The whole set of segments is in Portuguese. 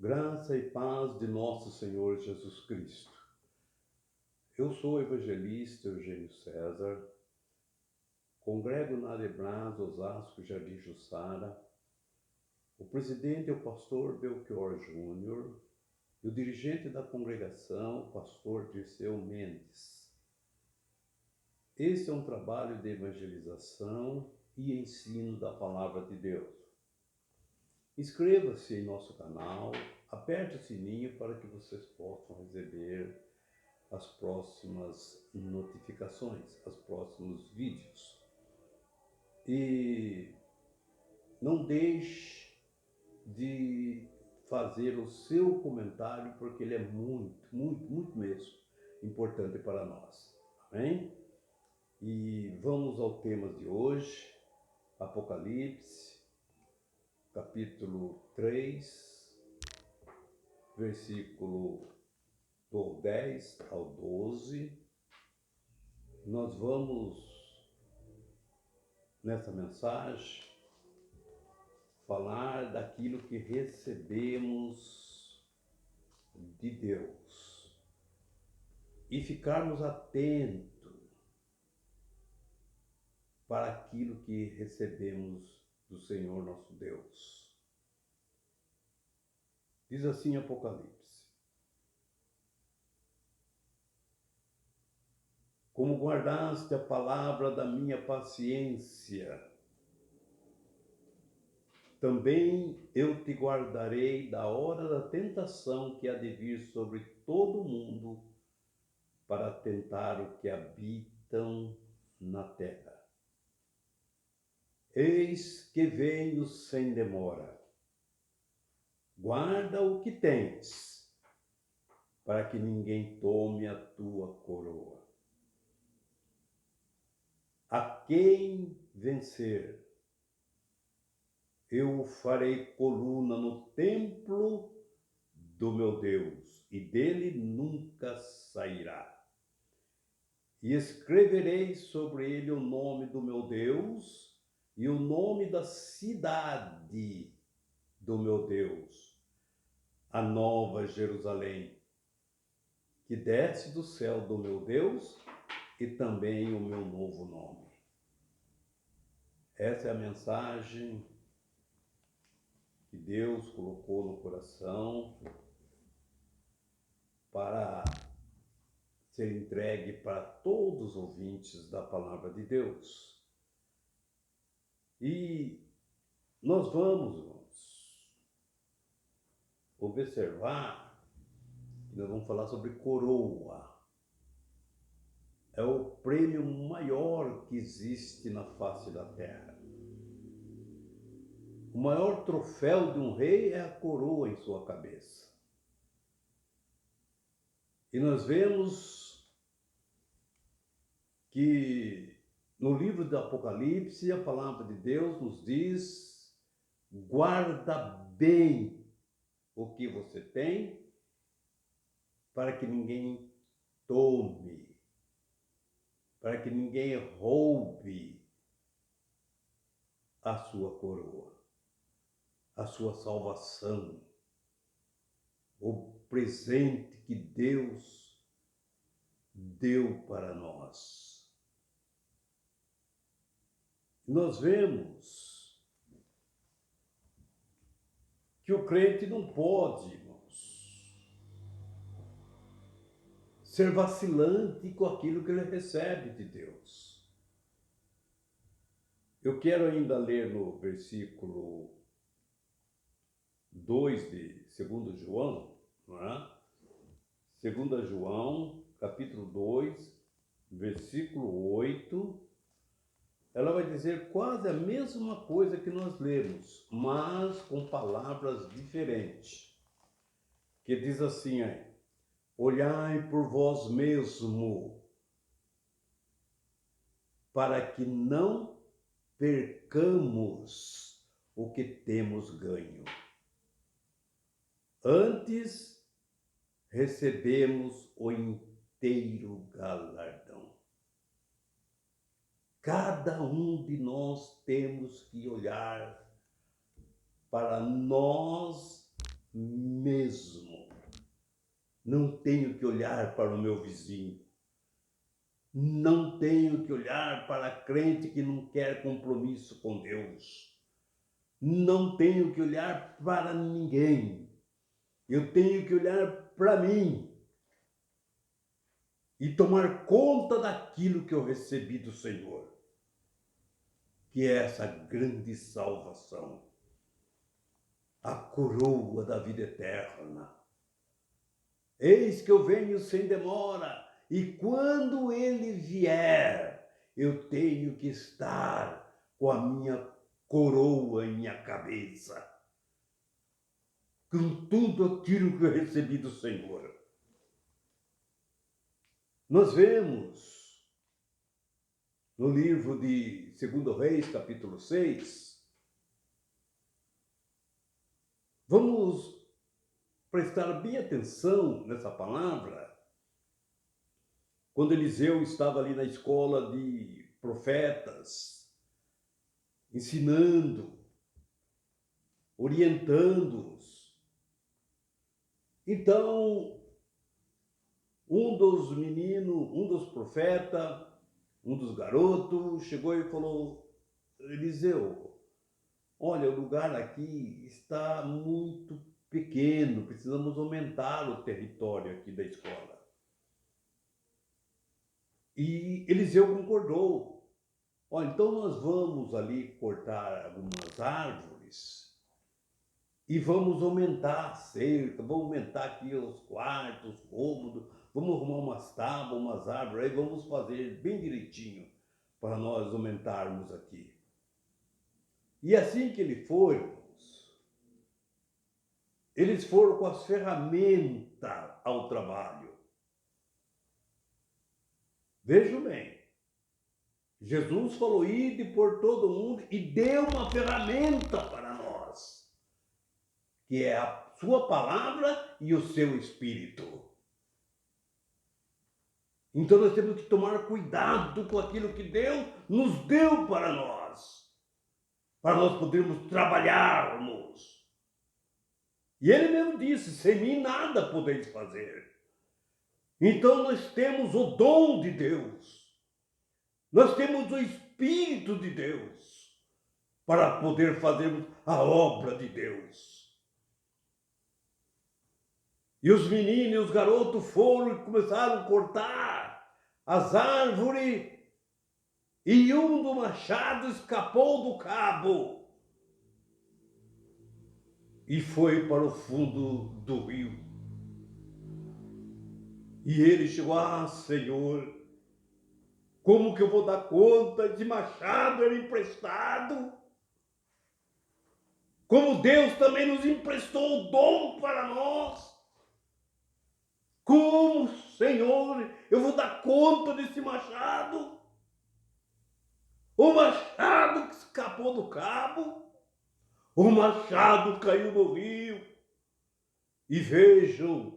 Graça e paz de nosso Senhor Jesus Cristo. Eu sou o evangelista Eugênio César, congrego na Adebrás, Osasco, Jardim Jussara. O presidente é o pastor Belchior Júnior e o dirigente da congregação, o pastor Dirceu Mendes. Esse é um trabalho de evangelização e ensino da Palavra de Deus. Inscreva-se em nosso canal, aperte o sininho para que vocês possam receber as próximas notificações, os próximos vídeos. E não deixe de fazer o seu comentário, porque ele é muito mesmo importante para nós. Amém? E vamos ao tema de hoje, Apocalipse, capítulo 3, versículo do 10 ao 12. Nós vamos, nessa mensagem, falar daquilo que recebemos de Deus e ficarmos atentos para aquilo que recebemos do Senhor nosso Deus. Diz assim Apocalipse: como guardaste a palavra da minha paciência, também eu te guardarei da hora da tentação que há de vir sobre todo o mundo para tentar o que habitam na terra. Eis que venho sem demora. Guarda o que tens, para que ninguém tome a tua coroa. A quem vencer, eu farei coluna no templo do meu Deus, e dele nunca sairá. E escreverei sobre ele o nome do meu Deus e o nome da cidade do meu Deus, a nova Jerusalém, que desce do céu do meu Deus, e também o meu novo nome. Essa é a mensagem que Deus colocou no coração para ser entregue para todos os ouvintes da palavra de Deus. E nós vamos observar que nós vamos falar sobre coroa. É o prêmio maior que existe na face da terra. O maior troféu de um rei é a coroa em sua cabeça. E nós vemos que no livro do Apocalipse a palavra de Deus nos diz: guarda bem o que você tem, para que ninguém tome, para que ninguém roube a sua coroa, a sua salvação, o presente que Deus deu para nós. Nós vemos que o crente não pode, irmãos, ser vacilante com aquilo que ele recebe de Deus. Eu quero ainda ler no versículo 2 de 2 João, não é? 2 João, capítulo 2, versículo 8, ela vai dizer quase a mesma coisa que nós lemos, mas com palavras diferentes. Que diz assim aí: olhai por vós mesmo, para que não percamos o que temos ganho. Antes recebemos o inteiro galardão. Cada um de nós temos que olhar para nós mesmo. Não tenho que olhar para o meu vizinho. Não tenho que olhar para a crente que não quer compromisso com Deus. Não tenho que olhar para ninguém. Eu tenho que olhar para mim e tomar conta daquilo que eu recebi do Senhor, que é essa grande salvação, a coroa da vida eterna. Eis que eu venho sem demora, e quando ele vier, eu tenho que estar com a minha coroa em minha cabeça, com tudo aquilo que eu recebi do Senhor. Nós vemos no livro de 2 Reis, capítulo 6, vamos prestar bem atenção nessa palavra, quando Eliseu estava ali na escola de profetas, ensinando, orientando-os. Então, um dos meninos, um dos profetas, um dos garotos, chegou e falou: Eliseu, olha, o lugar aqui está muito pequeno, precisamos aumentar o território aqui da escola. E Eliseu concordou. Olha, então nós vamos ali cortar algumas árvores e vamos aumentar a cerca, vamos aumentar aqui os quartos, os cômodos, vamos arrumar umas tábuas, umas árvores, aí vamos fazer bem direitinho para nós aumentarmos aqui. E assim que eles foram com as ferramentas ao trabalho. Vejam bem, Jesus falou: ide por todo mundo e deu uma ferramenta para nós, que é a sua palavra e o seu espírito. Então nós temos que tomar cuidado com aquilo que Deus nos deu para nós podermos trabalharmos. E ele mesmo disse: sem mim nada podeis fazer. Então nós temos o dom de Deus, nós temos o Espírito de Deus para poder fazermos a obra de Deus. E os meninos e os garotos foram e começaram a cortar as árvores, e um do machado escapou do cabo e foi para o fundo do rio. E ele chegou: ah, Senhor, como que eu vou dar conta? Esse machado era emprestado. Como Deus também nos emprestou o dom para nós. Como, Senhor, eu vou dar conta desse machado? O machado que escapou do cabo, o machado caiu no rio. E vejam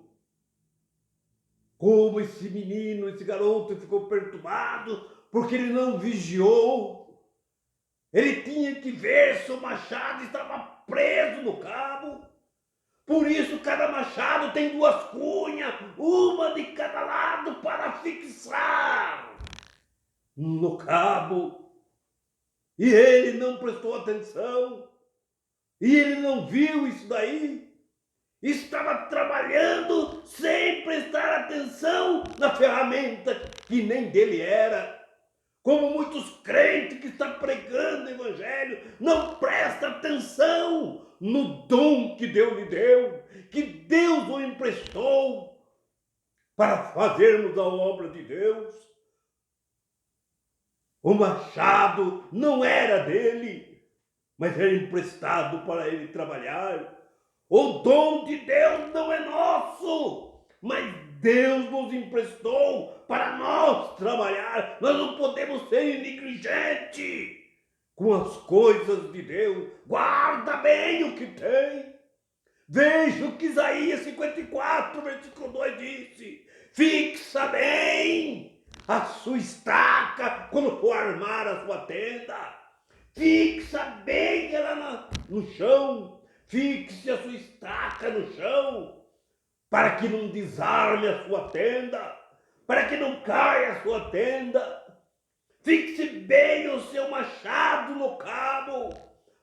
como esse menino, esse garoto ficou perturbado, porque ele não vigiou. Ele tinha que ver se o machado estava preso no cabo. Por isso cada machado tem 2 cunhas, uma de cada lado, para fixar no cabo. E ele não prestou atenção, e ele não viu isso daí. Estava trabalhando sem prestar atenção na ferramenta que nem dele era. Como muitos crentes que estão pregando o evangelho, não presta atenção no dom que Deus lhe deu, que Deus o emprestou para fazermos a obra de Deus. O machado não era dele, mas era emprestado para ele trabalhar. O dom de Deus não é nosso, mas Deus nos emprestou para nós trabalhar. Nós não podemos ser negligentes com as coisas de Deus. Guarda bem o que tem. Veja o que Isaías 54, versículo 2 disse: fixa bem a sua estaca quando for armar a sua tenda. Fixa bem ela no chão. fixe a sua estaca no chão, para que não desarme a sua tenda, para que não caia a sua tenda. Fixe bem o seu machado no cabo,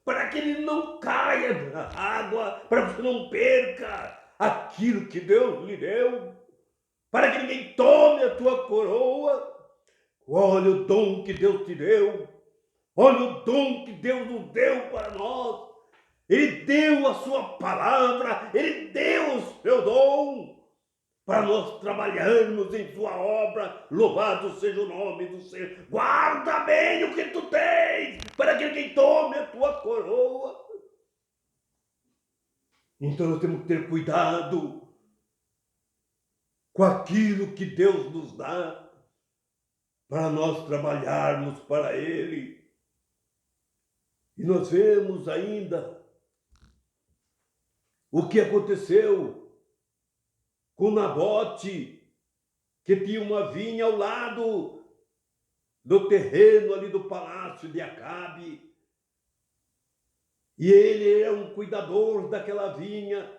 para que ele não caia na água, para que você não perca aquilo que Deus lhe deu, para que ninguém tome a tua coroa. Olha o dom que Deus te deu, olha o dom que Deus nos deu para nós. Ele deu a sua palavra, Ele deu o seu dom para nós trabalharmos em sua obra. Louvado seja o nome do Senhor. Guarda bem o que tu tens, para que ninguém tome a tua coroa. Então nós temos que ter cuidado com aquilo que Deus nos dá, para nós trabalharmos para Ele. E nós vemos ainda o que aconteceu com Nabote, que tinha uma vinha ao lado do terreno ali do palácio de Acabe. E ele é um cuidador daquela vinha,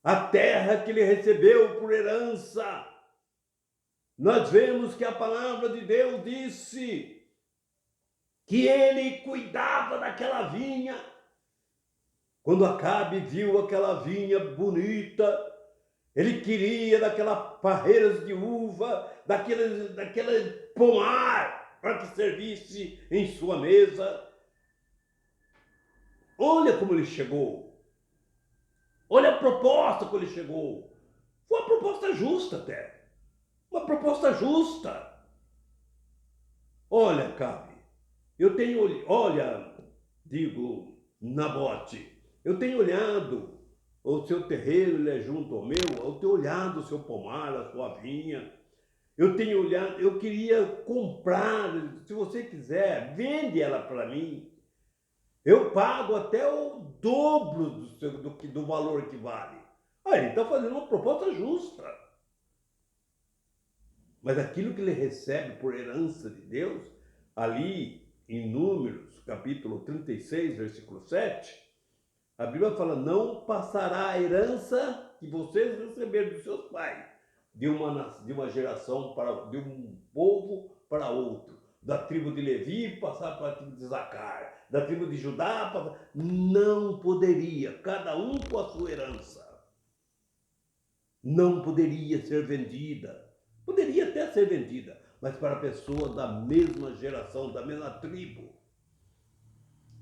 a terra que ele recebeu por herança. Nós vemos que a palavra de Deus disse que ele cuidava daquela vinha. Quando Acabe viu aquela vinha bonita, ele queria daquelas parreiras de uva, daquele pomar para que servisse em sua mesa. Olha como ele chegou. Olha a proposta que ele chegou. Foi uma proposta justa até. Uma proposta justa. Olha, Acabe, Nabote, eu tenho olhado o seu terreno, ele é junto ao meu, eu tenho olhado o seu pomar, a sua vinha, eu tenho olhado, eu queria comprar, se você quiser, vende ela para mim, eu pago até o dobro do valor que vale. Aí ele está fazendo uma proposta justa. Mas aquilo que ele recebe por herança de Deus, ali em Números, capítulo 36, versículo 7, a Bíblia fala: não passará a herança que vocês receberam dos seus pais, de uma geração de um povo para outro, da tribo de Levi passar para a tribo de Zacar, da tribo de Judá não poderia, cada um com a sua herança, não poderia ser vendida. Poderia até ser vendida, mas para pessoas da mesma geração, da mesma tribo.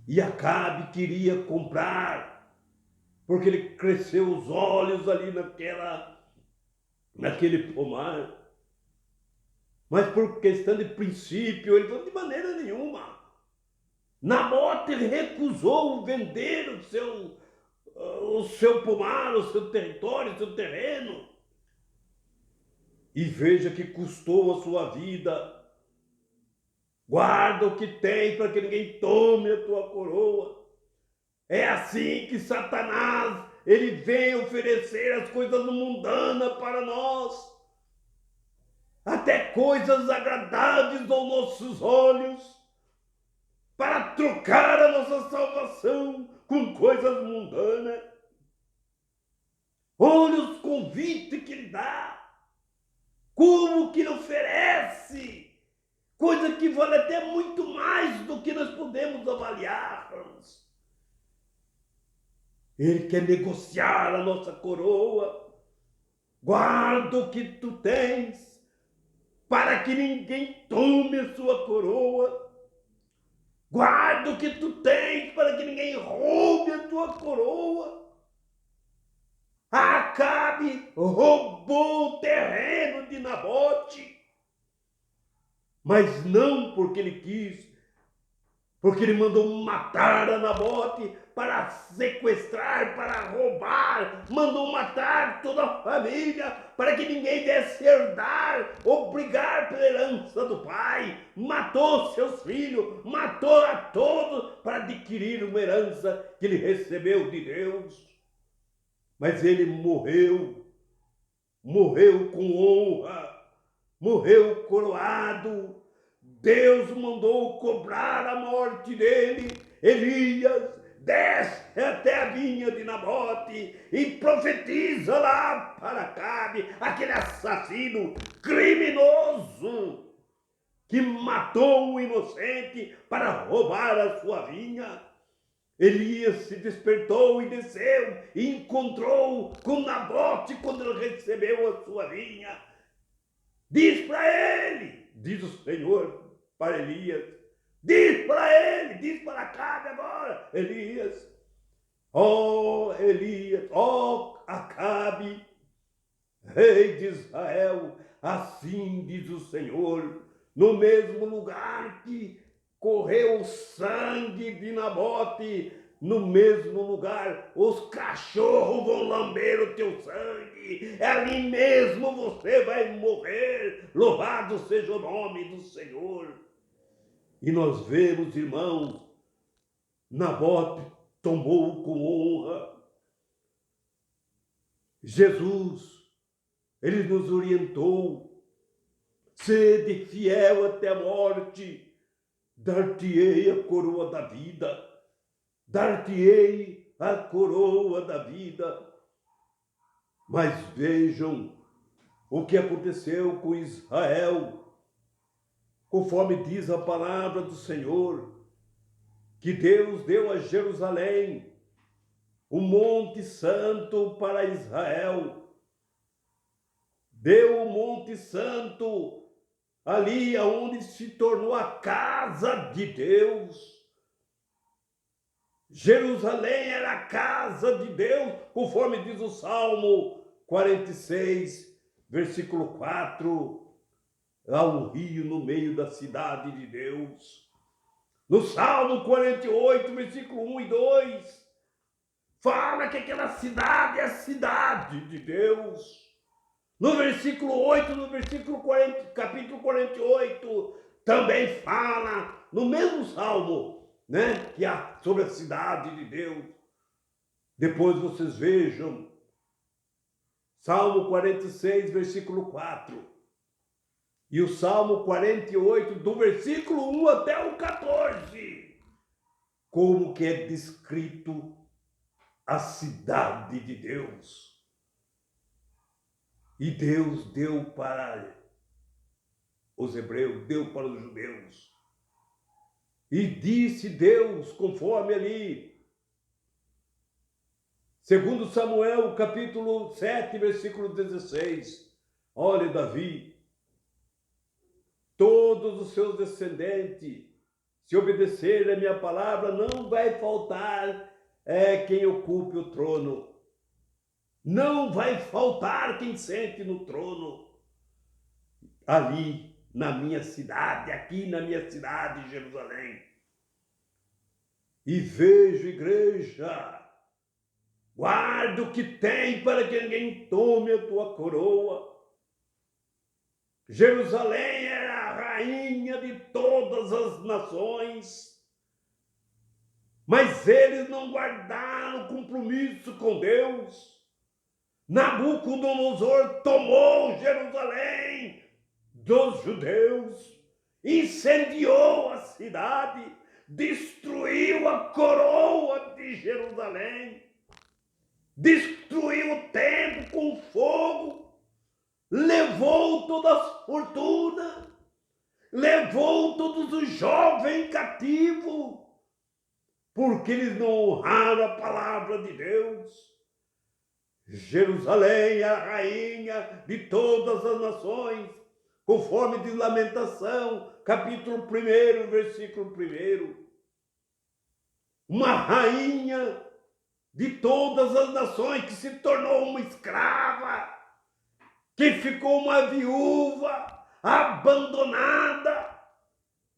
E Acabe queria comprar, porque ele cresceu os olhos ali naquele pomar. Mas por questão de princípio, ele falou: de maneira nenhuma. Nabote recusou vender o seu pomar, o seu território, o seu terreno. E veja que custou a sua vida. Guarda o que tem para que ninguém tome a tua coroa. É assim que Satanás, ele vem oferecer as coisas mundanas para nós. Até coisas agradáveis aos nossos olhos, para trocar a nossa salvação com coisas mundanas. Olha os convites que ele dá. Como que ele oferece coisa que vale até muito mais do que nós podemos avaliar. Ele quer negociar a nossa coroa. Guarda o que tu tens, para que ninguém tome a sua coroa. Guarda o que tu tens, para que ninguém roube a tua coroa. Acabe roubou o terreno de Nabote, mas não porque ele quis, porque ele mandou matar a Nabote para sequestrar, para roubar, mandou matar toda a família para que ninguém desse herdar ou brigar pela herança do pai. Matou seus filhos, matou a todos para adquirir uma herança que ele recebeu de Deus. Mas ele morreu com honra, morreu coroado. Deus mandou cobrar a morte dele. Elias desce até a vinha de Nabote e profetiza lá para Acabe, aquele assassino criminoso que matou um inocente para roubar a sua vinha. Elias se despertou e desceu e encontrou com Nabote quando ele recebeu a sua vinha. Diz para ele, diz o Senhor para Elias, diz para ele, diz para Acabe agora, Elias, ó Elias, ó Acabe, rei de Israel, assim diz o Senhor, no mesmo lugar que correu o sangue de Nabote, no mesmo lugar os cachorros vão lamber o teu sangue, ali mesmo você vai morrer, louvado seja o nome do Senhor. E nós vemos, irmãos, Nabote tomou com honra. Jesus, ele nos orientou, sede fiel até a morte, dar-te-ei a coroa da vida, dar-te-ei a coroa da vida. Mas vejam o que aconteceu com Israel, conforme diz a palavra do Senhor, que Deus deu a Jerusalém o Monte Santo para Israel, deu o Monte Santo ali aonde se tornou a casa de Deus. Jerusalém era a casa de Deus, conforme diz o Salmo 46, versículo 4. Há um rio no meio da cidade de Deus. No Salmo 48, versículo 1 e 2, fala que aquela cidade é a cidade de Deus. No versículo 8, no versículo 40, capítulo 48, também fala, no mesmo salmo, né, que há sobre a cidade de Deus. Depois vocês vejam, Salmo 46, versículo 4, e o Salmo 48, do versículo 1 até o 14, como que é descrito a cidade de Deus. E Deus deu para os hebreus, deu para os judeus. E disse Deus, conforme ali, segundo Samuel, capítulo 7, versículo 16, olha Davi, todos os seus descendentes, se obedecerem a minha palavra, não vai faltar quem ocupe o trono. Não vai faltar quem sente no trono, ali na minha cidade, aqui na minha cidade, Jerusalém. E vejo, igreja, guarda o que tem para que ninguém tome a tua coroa. Jerusalém era a rainha de todas as nações, mas eles não guardaram compromisso com Deus. Nabucodonosor tomou Jerusalém dos judeus, incendiou a cidade, destruiu a coroa de Jerusalém, destruiu o templo com fogo, levou todas as fortunas, levou todos os jovens cativos, porque eles não honraram a palavra de Deus. Jerusalém é a rainha de todas as nações, conforme diz Lamentação, capítulo 1, versículo 1. Uma rainha de todas as nações que se tornou uma escrava, que ficou uma viúva, abandonada,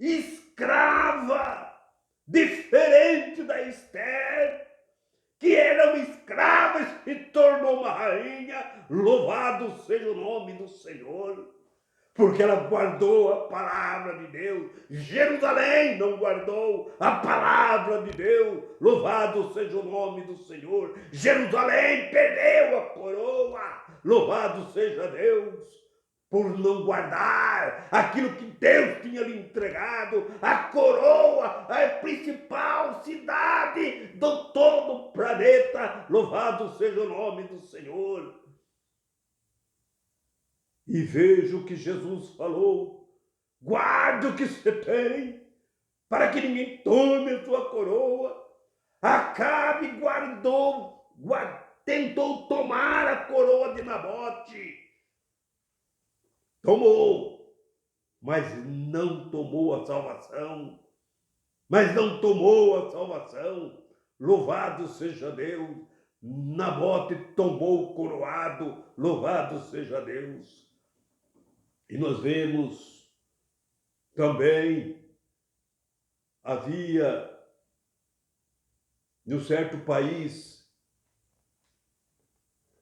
escrava, diferente da Esther, que era uma escrava e se tornou uma rainha. Louvado seja o nome do Senhor, porque ela guardou a palavra de Deus. Jerusalém não guardou a palavra de Deus. Louvado seja o nome do Senhor. Jerusalém perdeu a coroa. Louvado seja Deus. por não guardar aquilo que Deus tinha lhe entregado, a coroa, a principal cidade do todo o planeta. Louvado seja o nome do Senhor. E veja o que Jesus falou: guarde o que você tem, para que ninguém tome a sua coroa. Acabe tentou tomar a coroa de Nabote. Tomou, mas não tomou a salvação. Louvado seja Deus. Nabote tombou coroado. Louvado seja Deus. E nós vemos também, havia, num certo país,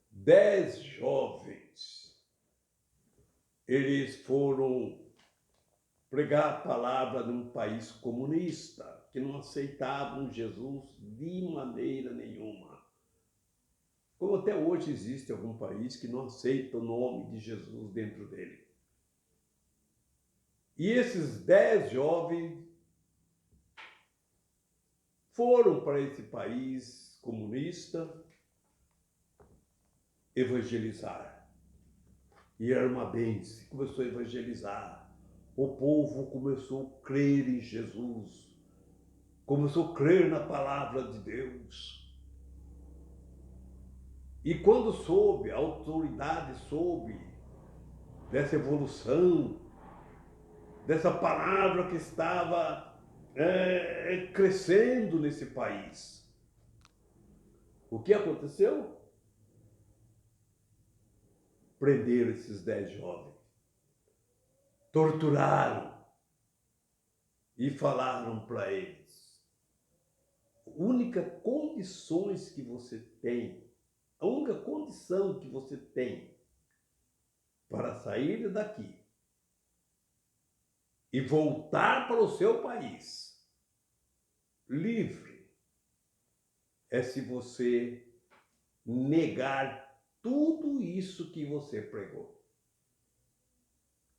10 jovens. Eles foram pregar a palavra num país comunista, que não aceitavam Jesus de maneira nenhuma. Como até hoje existe algum país que não aceita o nome de Jesus dentro dele. E esses 10 jovens foram para esse país comunista evangelizar. E era uma bênção, começou a evangelizar. O povo começou a crer em Jesus, começou a crer na palavra de Deus. E quando a autoridade soube dessa evolução, dessa palavra que estava crescendo nesse país, o que aconteceu? Prenderam esses 10 jovens, torturaram e falaram para eles: a única condição que você tem para sair daqui e voltar para o seu país livre é se você negar tudo isso que você pregou.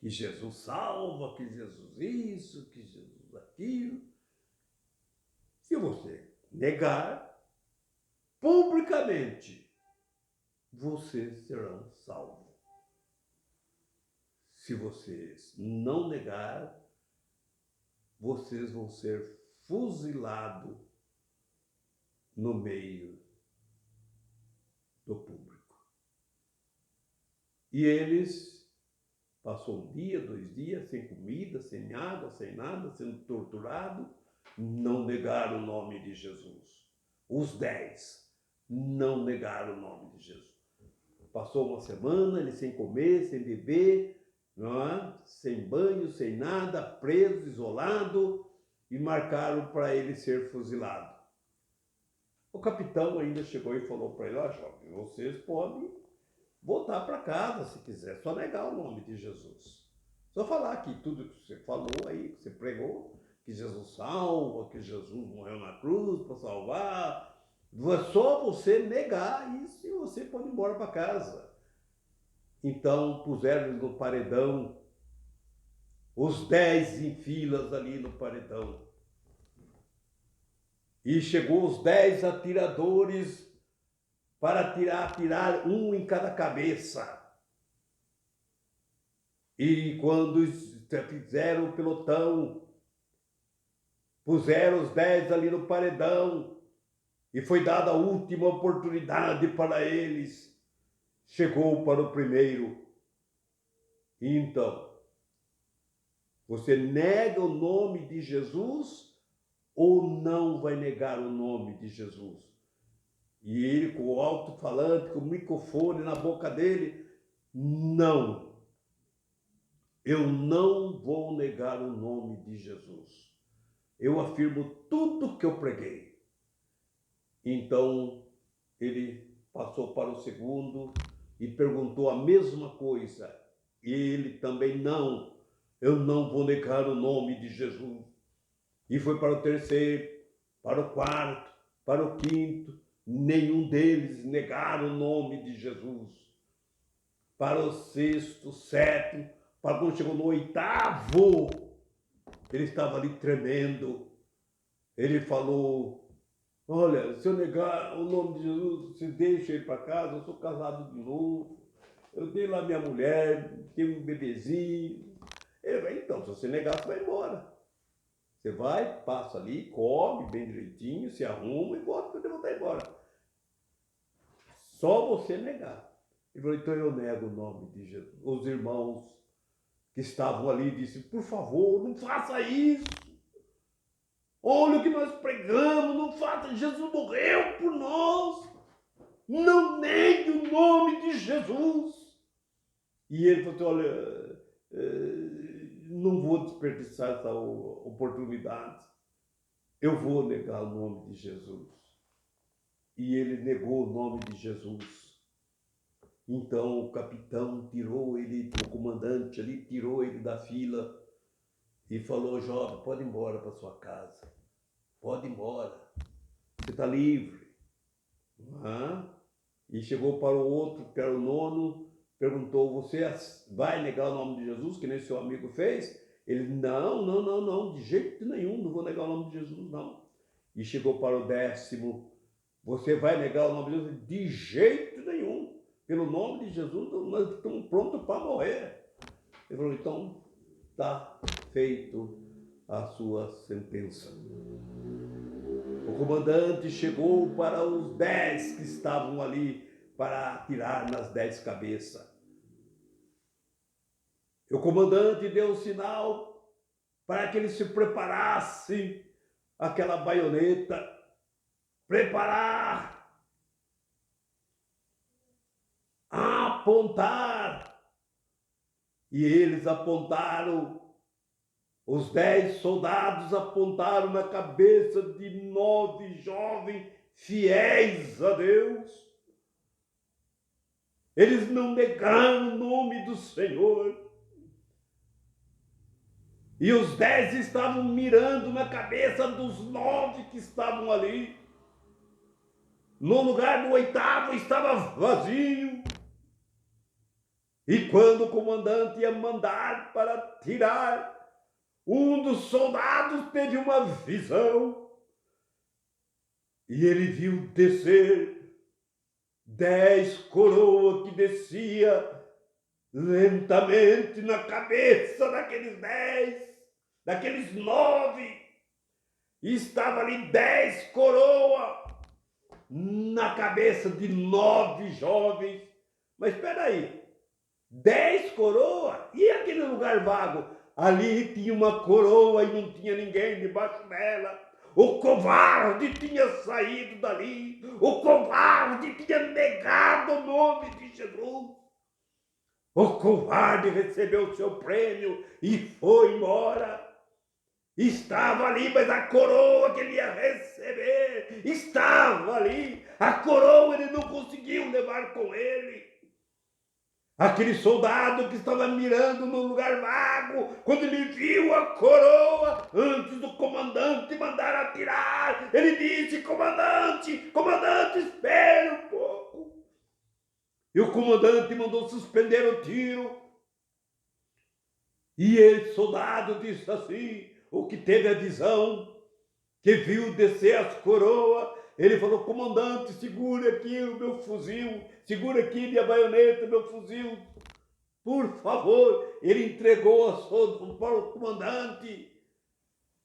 Que Jesus salva, que Jesus isso, que Jesus aquilo. Se você negar publicamente, vocês serão salvos. Se vocês não negar, vocês vão ser fuzilados no meio do público. E eles passou 1 dia, 2 dias, sem comida, sem água, sem nada, sendo torturado, não negaram o nome de Jesus. Os 10 não negaram o nome de Jesus. Passou 1 semana, eles sem comer, sem beber, não é? Sem banho, sem nada, preso, isolado, e marcaram para ele ser fuzilado. O capitão ainda chegou e falou para ele: ó, jovem, vocês podem voltar para casa se quiser, só negar o nome de Jesus. Só falar que tudo que você falou aí, que você pregou, que Jesus salva, que Jesus morreu na cruz para salvar, é só você negar isso e você pode ir embora para casa. Então puseram no paredão, os 10 em filas ali no paredão. E chegou os 10 atiradores para atirar um em cada cabeça. E quando fizeram o pelotão, puseram os 10 ali no paredão, e foi dada a última oportunidade para eles. Chegou para o primeiro. Então, você nega o nome de Jesus ou não vai negar o nome de Jesus? E ele, com o alto-falante, com o microfone na boca dele: não, eu não vou negar o nome de Jesus. Eu afirmo tudo que eu preguei. Então, ele passou para o segundo e perguntou a mesma coisa. E ele também: não, eu não vou negar o nome de Jesus. E foi para o terceiro, para o quarto, para o quinto. Nenhum deles negaram o nome de Jesus. para o sexto, sétimo, para quando chegou no oitavo, ele estava ali tremendo. Ele falou: olha, se eu negar o nome de Jesus, se deixa ir para casa, eu sou casado de novo, eu tenho lá minha mulher, tenho um bebezinho. Ele vai, então, se você negar, você vai embora. Você vai, passa ali, come bem direitinho, se arruma e volta para voltar embora. Só você negar. Ele falou, então eu nego o nome de Jesus. Os irmãos que estavam ali disseram, por favor, não faça isso. Olha o que nós pregamos, não faça, Jesus morreu por nós. Não negue o nome de Jesus. E ele falou assim, olha, não vou desperdiçar essa oportunidade. Eu vou negar o nome de Jesus. E ele negou o nome de Jesus. Então o capitão tirou ele, o comandante ali, tirou ele da fila e falou, jovem, pode ir embora para sua casa. Pode ir embora. Você está livre. E chegou para o outro, que era o nono, perguntou, você vai negar o nome de Jesus, que nem seu amigo fez? Ele, não, de jeito nenhum, não vou negar o nome de Jesus, não. E chegou para o décimo, você vai negar o nome de Jesus? De jeito nenhum. Pelo nome de Jesus, nós estamos prontos para morrer. Ele falou, então, está feito a sua sentença. O comandante chegou para os 10 que estavam ali para atirar nas 10 cabeças. E o comandante deu um sinal para que eles se preparassem aquela baioneta, preparar, apontar. E eles apontaram, os 10 soldados apontaram na cabeça de 9 jovens fiéis a Deus. Eles não negaram o nome do Senhor. E os 10 estavam mirando na cabeça dos 9 que estavam ali. No lugar do oitavo estava vazio. E quando o comandante ia mandar para tirar, um dos soldados teve uma visão. E ele viu descer 10 coroas que descia lentamente na cabeça daqueles 10, daqueles 9. E estava ali 10 coroas na cabeça de 9 jovens. Mas espera aí, 10 coroas? E aquele lugar vago? Ali tinha uma coroa e não tinha ninguém debaixo dela. O covarde tinha saído dali. O covarde tinha negado o nome de Jesus. O covarde recebeu o seu prêmio e foi embora. Estava ali, mas a coroa que ele ia receber estava ali. A coroa ele não conseguiu levar com ele. Aquele soldado que estava mirando no lugar vago, quando ele viu a coroa, antes do comandante mandar atirar, ele disse, comandante, espere um pouco. E o comandante mandou suspender o tiro. E esse soldado disse assim, o que teve a visão, que viu descer as coroas, ele falou, comandante, segura aqui o meu fuzil, segura aqui minha baioneta, meu fuzil, por favor. Ele entregou para o comandante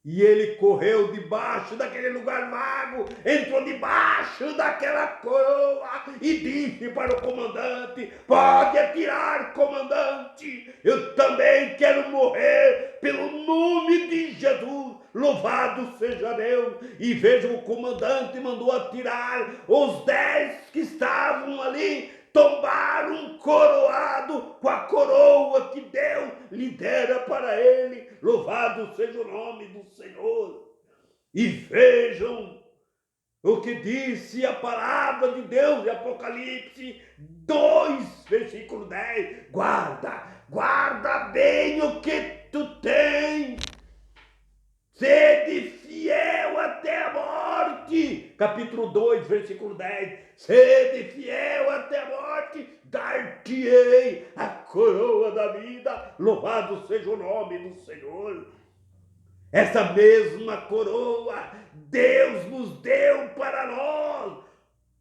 e ele correu debaixo daquele lugar vago, entrou debaixo daquela coroa e disse para o comandante, pode atirar, comandante, eu também quero morrer pelo nome de Jesus. Louvado seja Deus. E vejam, o comandante mandou atirar. Os 10 que estavam ali tombaram coroado com a coroa que Deus lhe dera para ele. Louvado seja o nome do Senhor. E vejam o que disse a palavra de Deus em Apocalipse 2, versículo 10. Guarda bem o que tu tens. Sede fiel até a morte. Capítulo 2, versículo 10. Sede fiel até a morte. dar-te-ei a coroa da vida. Louvado seja o nome do Senhor. Essa mesma coroa Deus nos deu para nós,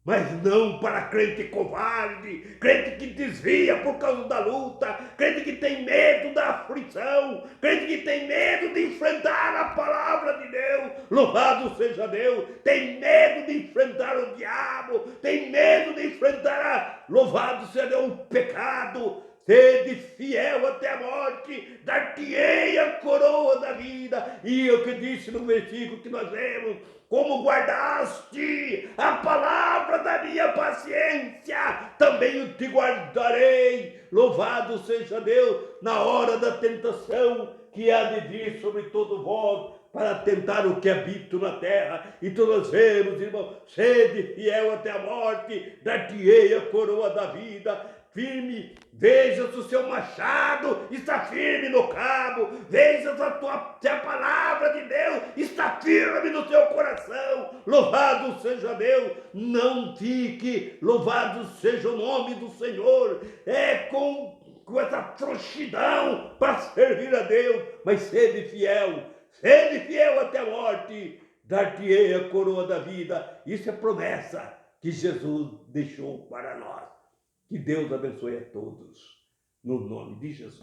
mas não para crente covarde, crente que desvia por causa da luta, crente que tem medo da aflição, crente que tem medo de enfrentar a palavra de Deus. Louvado seja Deus. Tem medo de enfrentar o diabo, tem medo de enfrentar, louvado seja Deus, o pecado. Sede fiel até a morte, dar-te-ei a coroa da vida. E o que disse no versículo que nós lemos: como guardaste a palavra da minha paciência, também eu te guardarei. Louvado seja Deus, na hora da tentação que há de vir sobre todo vós, para tentar o que habito na terra. Então nós vemos, irmão, sede fiel até a morte, dar-te-ei a coroa da vida. Firme, veja se o seu machado está firme no cabo, veja se a palavra de Deus está firme no seu coração. Louvado seja Deus. Não fique, louvado seja o nome do Senhor, com essa frouxidão para servir a Deus, mas sede fiel até a morte, dar-te-ei a coroa da vida. Isso é promessa que Jesus deixou para nós. Que Deus abençoe a todos, no nome de Jesus.